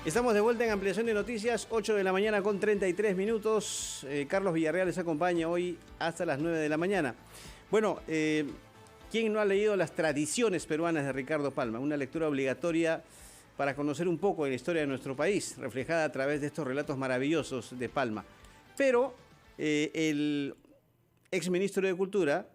Estamos de vuelta en Ampliación de Noticias, 8 de la mañana con 33 minutos. Carlos Villarreal les acompaña hoy hasta las 9 de la mañana. Bueno, ¿quién no ha leído Las tradiciones peruanas de Ricardo Palma? Una lectura obligatoria para conocer un poco de la historia de nuestro país, reflejada a través de estos relatos maravillosos de Palma. Pero el exministro de Cultura,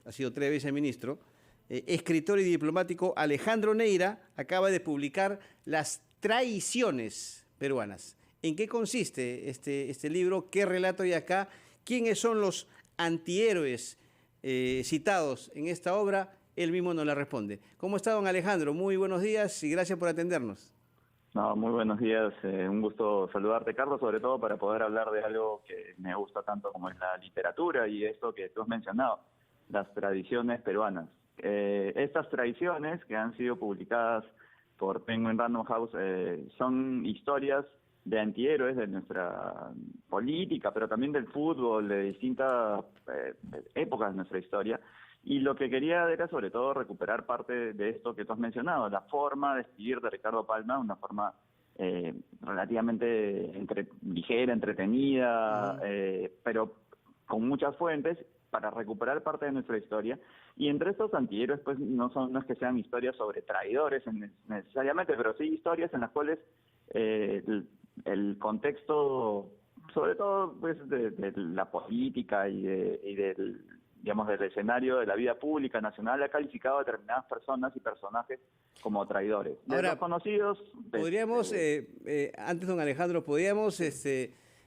ha sido 3 veces ministro, escritor y diplomático Alejandro Neira, acaba de publicar Las tradiciones peruanas. ¿En qué consiste este libro? ¿Qué relato hay acá? ¿Quiénes son los antihéroes citados en esta obra? Él mismo nos la responde. ¿Cómo está, don Alejandro? Muy buenos días y gracias por atendernos. No, muy buenos días. Un gusto saludarte, Carlos, sobre todo para poder hablar de algo que me gusta tanto como es la literatura y esto que tú has mencionado, las tradiciones peruanas. Estas tradiciones que han sido publicadas por Penguin Random House son historias de antihéroes de nuestra política, pero también del fútbol, de distintas épocas de nuestra historia. Y lo que quería era sobre todo recuperar parte de esto que tú has mencionado, la forma de escribir de Ricardo Palma, una forma relativamente ligera, entretenida, pero con muchas fuentes, para recuperar parte de nuestra historia. Y entre estos antihéroes, pues no es que sean historias sobre traidores necesariamente, pero sí historias en las cuales el contexto, sobre todo pues de la política y del, digamos, del escenario de la vida pública nacional, ha calificado a determinadas personas y personajes como traidores. Ahora, los conocidos... podríamos, antes, don Alejandro, podríamos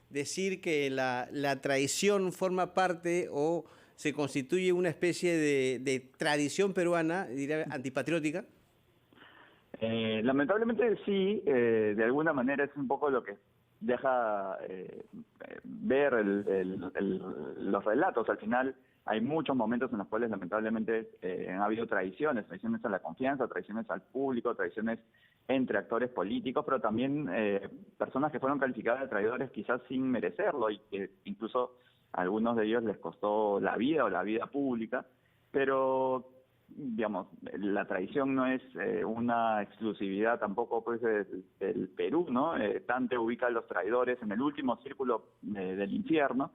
decir que la traición forma parte o se constituye una especie de tradición peruana, diría, antipatriótica. Lamentablemente sí, de alguna manera es un poco lo que deja ver los relatos. Al final hay muchos momentos en los cuales lamentablemente han habido traiciones a la confianza, traiciones al público, traiciones entre actores políticos, pero también personas que fueron calificadas de traidores quizás sin merecerlo y que incluso a algunos de ellos les costó la vida o la vida pública, pero digamos, la traición no es una exclusividad tampoco pues del Perú, ¿no? Dante ubica a los traidores en el último círculo del infierno,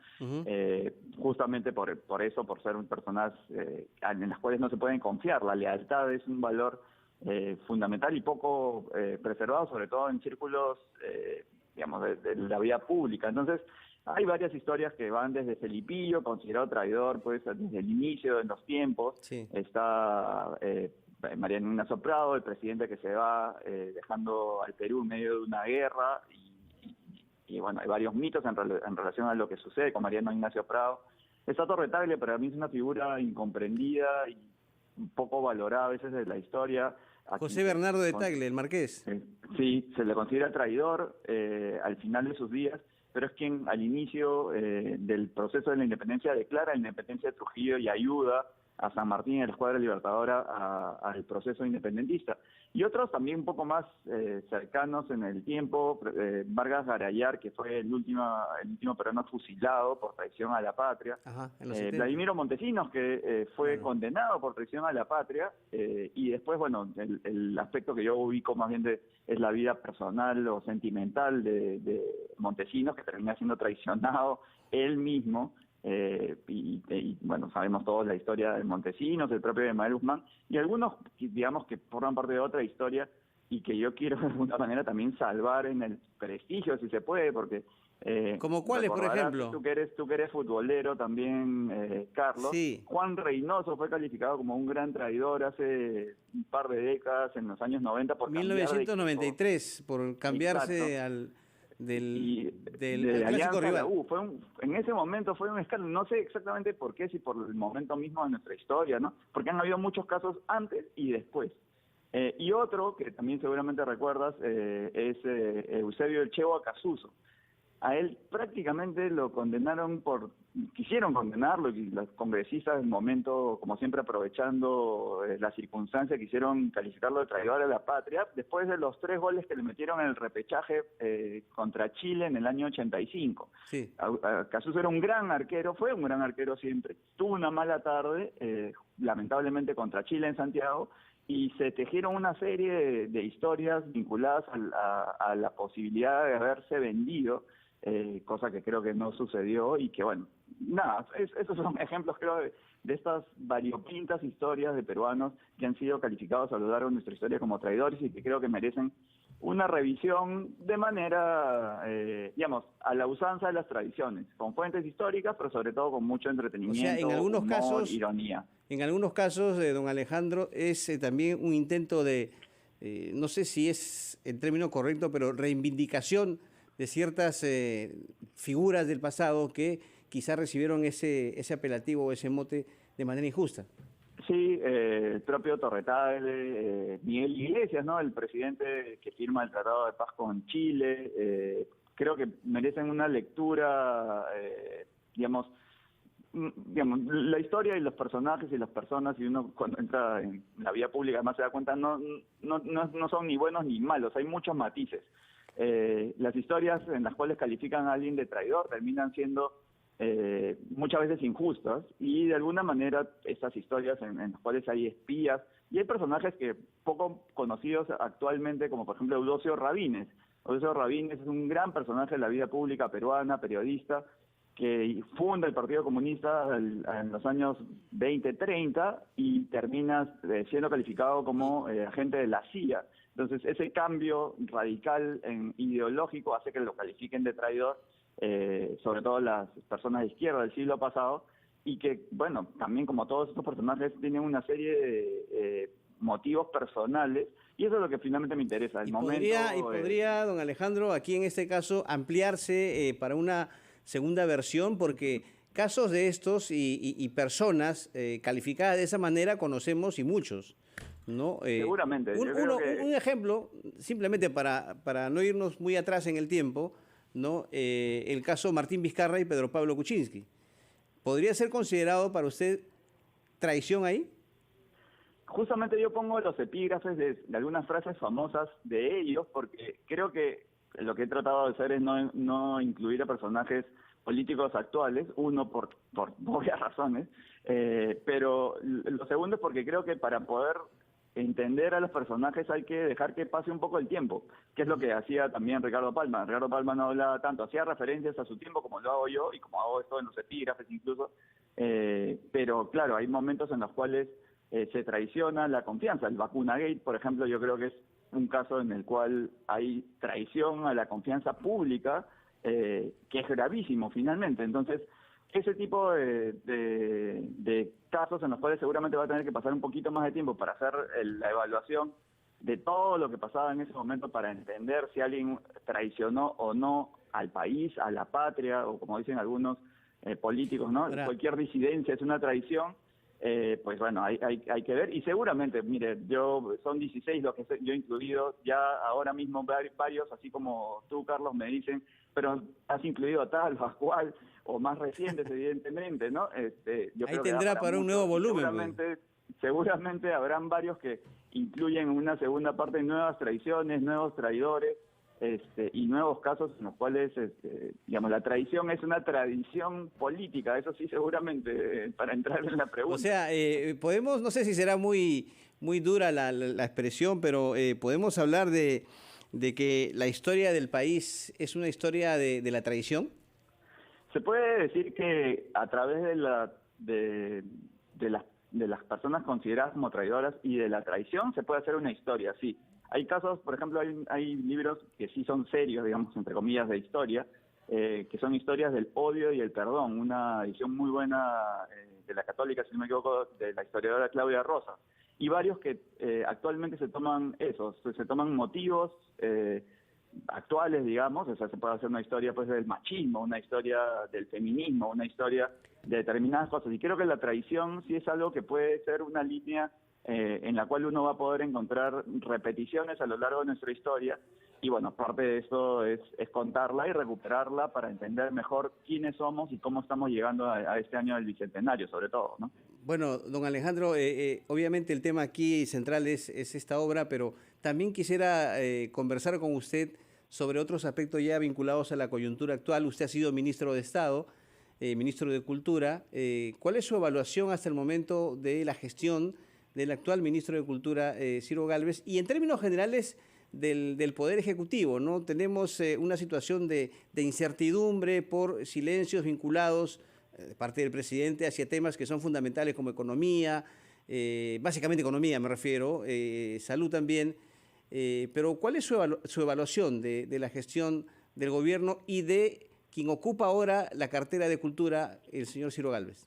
justamente por eso, por ser personas en las cuales no se pueden confiar. La lealtad es un valor fundamental y poco preservado, sobre todo en círculos, digamos, de la vida pública. Entonces, hay varias historias que van desde Felipillo, considerado traidor, pues desde el inicio de los tiempos. Sí. Está Mariano Ignacio Prado, el presidente que se va dejando al Perú en medio de una guerra. Y bueno, hay varios mitos en relación a lo que sucede con Mariano Ignacio Prado. Está Torre Tagle, para mí es una figura incomprendida y un poco valorada a veces de la historia. José Bernardo de Tagle, el marqués. Sí, se le considera traidor al final de sus días, pero es quien al inicio del proceso de la independencia declara la independencia de Trujillo y ayuda a San Martín y a la Escuadra Libertadora al proceso independentista. Y otros también un poco más cercanos en el tiempo, Vargas Garayar, que fue el último peruano fusilado por traición a la patria. Ajá, Vladimiro Montesinos, que fue condenado por traición a la patria, y después, bueno, el aspecto que yo ubico más bien es la vida personal o sentimental de Montesinos, que termina siendo traicionado él mismo. Y bueno, sabemos todos la historia de Montesinos, el propio de Manuel Guzmán, y algunos, digamos, que forman parte de otra historia y que yo quiero de alguna manera también salvar en el prestigio, si se puede, porque... ¿Como cuáles, por ejemplo? Tú que eres futbolero también, Carlos. Sí. Juan Reynoso fue calificado como un gran traidor hace un par de décadas, en los años 90, por 1993, por cambiarse del clásico rival. En ese momento fue un escándalo, no sé exactamente por qué, si por el momento mismo de nuestra historia, ¿no? Porque han habido muchos casos antes y después. Y otro, que también seguramente recuerdas, es Eusebio El Chevo Acasuso. A él prácticamente lo quisieron condenarlo, y los congresistas del momento, como siempre aprovechando la circunstancia, quisieron calificarlo de traidor a la patria, después de los 3 goles que le metieron en el repechaje contra Chile en el año 85. Sí. Acasuso era un gran arquero, fue un gran arquero siempre, tuvo una mala tarde, lamentablemente contra Chile en Santiago, y se tejieron una serie de historias vinculadas a la posibilidad de haberse vendido, cosa que creo que no sucedió y que, bueno, nada, esos son ejemplos, creo, de estas variopintas historias de peruanos que han sido calificados a lo largo de nuestra historia como traidores y que creo que merecen una revisión de manera, digamos, a la usanza de las tradiciones, con fuentes históricas, pero sobre todo con mucho entretenimiento, O sea, en algunos humor, casos, ironía. en algunos casos, don Alejandro, es también un intento de, no sé si es el término correcto, pero reivindicación de ciertas figuras del pasado que quizás recibieron ese apelativo o ese mote de manera injusta. Sí, el propio Torretale, Miguel Iglesias, ¿no? El presidente que firma el Tratado de Paz con Chile, creo que merecen una lectura, digamos, la historia y los personajes y las personas, y uno cuando entra en la vía pública además se da cuenta, no son ni buenos ni malos, hay muchos matices. Las historias en las cuales califican a alguien de traidor terminan siendo muchas veces injustas, y de alguna manera estas historias en las cuales hay espías y hay personajes que poco conocidos actualmente, como por ejemplo Eudosio Rabines. Eudosio Rabines es un gran personaje de la vida pública peruana, periodista, que funda el Partido Comunista en los años 20-30 y termina siendo calificado como agente de la CIA. Entonces ese cambio radical ideológico hace que lo califiquen de traidor, sobre todo las personas de izquierda del siglo pasado, y que, bueno, también como todos estos personajes tienen una serie de motivos personales, y eso es lo que finalmente me interesa. Podría, don Alejandro, aquí en este caso ampliarse para una segunda versión, porque casos de estos y personas calificadas de esa manera conocemos y muchos, ¿no? Seguramente. Un ejemplo, simplemente para no irnos muy atrás en el tiempo, ¿no? El caso Martín Vizcarra y Pedro Pablo Kuczynski. ¿Podría ser considerado para usted traición ahí? Justamente yo pongo los epígrafes de algunas frases famosas de ellos, porque creo que lo que he tratado de hacer es no incluir a personajes políticos actuales, uno por obvias razones, pero lo segundo es porque creo que para poder entender a los personajes hay que dejar que pase un poco el tiempo, que es lo que hacía también Ricardo Palma. Ricardo Palma no hablaba tanto, hacía referencias a su tiempo como lo hago yo y como hago esto en los epígrafes incluso, pero claro, hay momentos en los cuales se traiciona la confianza. El Vacunagate, por ejemplo, yo creo que es un caso en el cual hay traición a la confianza pública, que es gravísimo finalmente. Entonces, ese tipo de casos en los cuales seguramente va a tener que pasar un poquito más de tiempo para hacer la evaluación de todo lo que pasaba en ese momento, para entender si alguien traicionó o no al país, a la patria, o como dicen algunos políticos, ¿no? Cualquier disidencia es una traición. Pues bueno, hay que ver, y seguramente, mire, son 16 los que yo he incluido, ya ahora mismo varios, así como tú, Carlos, me dicen, pero has incluido a tal o a cual, o más recientes, evidentemente, ¿no? Yo ahí creo tendrá para un nuevo volumen. Seguramente habrán varios que incluyen en una segunda parte nuevas traiciones, nuevos traidores, y nuevos casos en los cuales, digamos, la traición es una tradición política, eso sí, seguramente, para entrar en la pregunta. O sea, podemos, no sé si será muy dura la expresión, pero podemos hablar de que la historia del país es una historia de la traición. Se puede decir que a través de las personas consideradas como traidoras y de la traición se puede hacer una historia, sí. Hay casos, por ejemplo, hay libros que sí son serios, digamos, entre comillas, de historia, que son historias del odio y el perdón, una edición muy buena de la Católica, si no me equivoco, de la historiadora Claudia Rosa, y varios que actualmente se toman motivos actuales, digamos, o sea, se puede hacer una historia pues del machismo, una historia del feminismo, una historia de determinadas cosas, y creo que la traición sí es algo que puede ser una línea en la cual uno va a poder encontrar repeticiones a lo largo de nuestra historia, y bueno, parte de eso es contarla y recuperarla para entender mejor quiénes somos y cómo estamos llegando a este año del Bicentenario, sobre todo, ¿no? Bueno, don Alejandro, obviamente el tema aquí central es esta obra, pero también quisiera conversar con usted sobre otros aspectos ya vinculados a la coyuntura actual. Usted ha sido ministro de Estado, ministro de Cultura. ¿Cuál es su evaluación hasta el momento de la gestión del actual ministro de Cultura, Ciro Gálvez, y en términos generales del Poder Ejecutivo, ¿no? Tenemos una situación de incertidumbre por silencios vinculados de parte del presidente hacia temas que son fundamentales como economía, básicamente economía me refiero, salud también, pero ¿cuál es su evaluación de la gestión del gobierno y de quien ocupa ahora la cartera de Cultura, el señor Ciro Gálvez?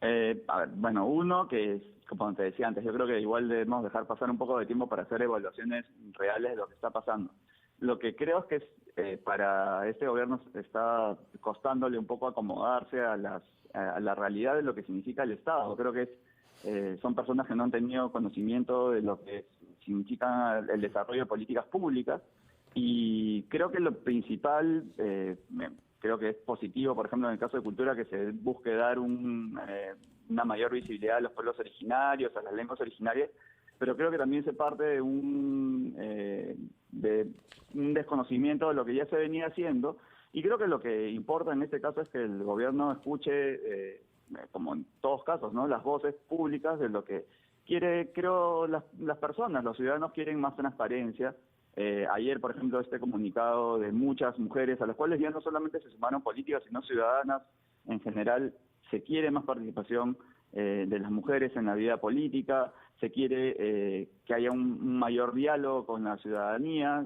A ver, bueno, uno que es, como te decía antes, yo creo que igual debemos dejar pasar un poco de tiempo para hacer evaluaciones reales de lo que está pasando. Lo que creo es que para este gobierno está costándole un poco acomodarse a la realidad de lo que significa el Estado. Creo que son personas que no han tenido conocimiento de lo que significa el desarrollo de políticas públicas, y creo que lo principal, creo que es positivo, por ejemplo, en el caso de Cultura, que se busque dar una mayor visibilidad a los pueblos originarios, a las lenguas originarias, pero creo que también se parte de un desconocimiento de lo que ya se venía haciendo, y creo que lo que importa en este caso es que el gobierno escuche, como en todos casos, ¿no?, las voces públicas de lo que quiere, creo, las personas. Los ciudadanos quieren más transparencia. Ayer, por ejemplo, este comunicado de muchas mujeres, a las cuales ya no solamente se sumaron políticas, sino ciudadanas en general, se quiere más participación de las mujeres en la vida política, se quiere que haya un mayor diálogo con la ciudadanía,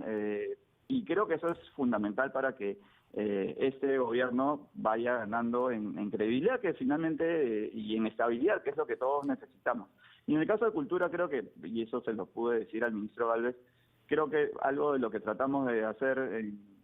y creo que eso es fundamental para que este gobierno vaya ganando en credibilidad, que finalmente, y en estabilidad, que es lo que todos necesitamos. Y en el caso de Cultura, creo que, y eso se lo pude decir al ministro Gálvez, creo que algo de lo que tratamos de hacer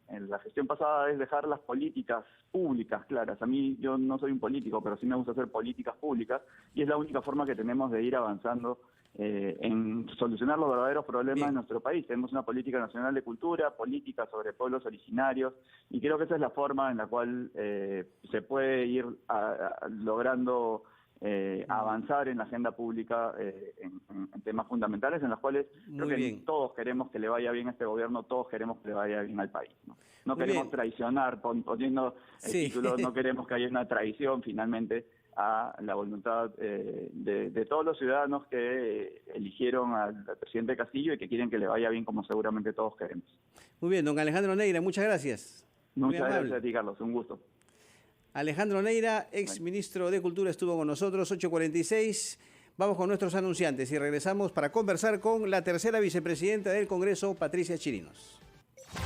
en la gestión pasada es dejar las políticas públicas claras. A mí, yo no soy un político, pero sí me gusta hacer políticas públicas, y es la única forma que tenemos de ir avanzando en solucionar los verdaderos problemas de nuestro país. Tenemos una política nacional de cultura, política sobre pueblos originarios, y creo que esa es la forma en la cual se puede ir logrando avanzar en la agenda pública en temas fundamentales en los cuales creo que todos queremos que le vaya bien a este gobierno, todos queremos que le vaya bien al país. No queremos traicionar, poniendo el título, no queremos que haya una traición finalmente a la voluntad de todos los ciudadanos que eligieron al presidente Castillo y que quieren que le vaya bien, como seguramente todos queremos. Muy bien, don Alejandro Neira, muchas gracias. Muchas gracias a ti, Carlos, un gusto. Alejandro Neira, ex ministro de Cultura, estuvo con nosotros, 8:46. Vamos con nuestros anunciantes y regresamos para conversar con la tercera vicepresidenta del Congreso, Patricia Chirinos.